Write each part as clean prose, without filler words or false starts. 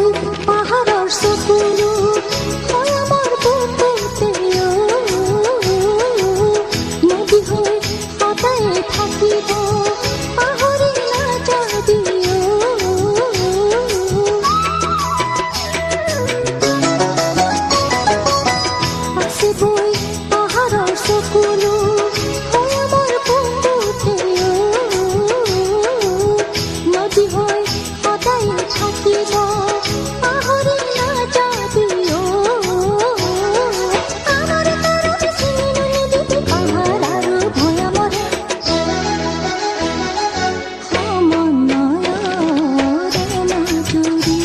পাহাৰৰ চকুলো হয় আমাৰ বুকুতে নদী হৈ সদায় থাকিব পাহৰি নাযাবি আছে বৈ পাহাৰৰ চকুলো হয় আমাৰ বুকুতে নদী হৈ সদায় থাকিব পাহৰি নাযাবি আমাৰ কাৰণে চিনি নিদিবি পাহাৰ আৰু ভৈয়ামৰে সমন্বয়ৰে মাজুৰি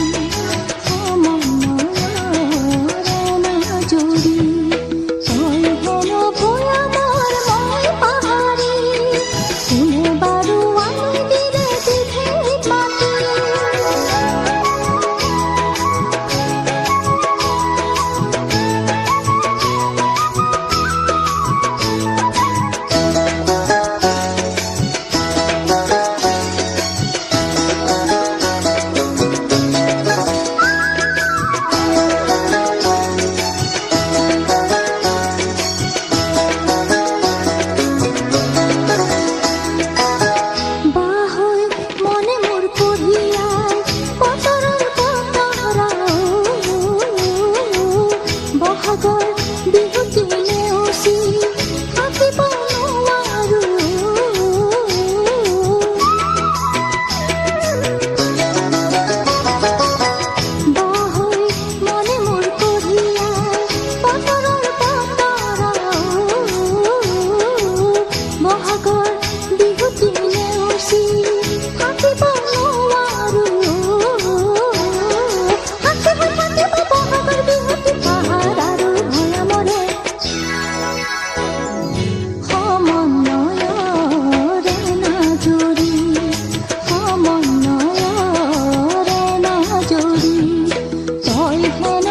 তই হেনো ভৈয়ামৰ মই পাহাৰী কোনে বাৰু আনি দিলে বিধেই মাতি বাহৈ মনে মোৰ কঢ়িয়াই বতৰৰ বতৰা বহাগৰ বিহুটি নেওচি থাকিব নোৱাৰো বাহৈ মনে মোৰ কঢ়িয়াই বতৰৰ বতৰা বহাগৰ বিহুটি নেওচি থাকিব নোৱাৰো হাতে হৈ থাকিব বহাগৰ বিহুটি পাহাৰ আৰু ভৈয়ামৰে সমন্বয়ৰে মাজুৰি সমন্বয়ৰে মাজুৰি তই হেনো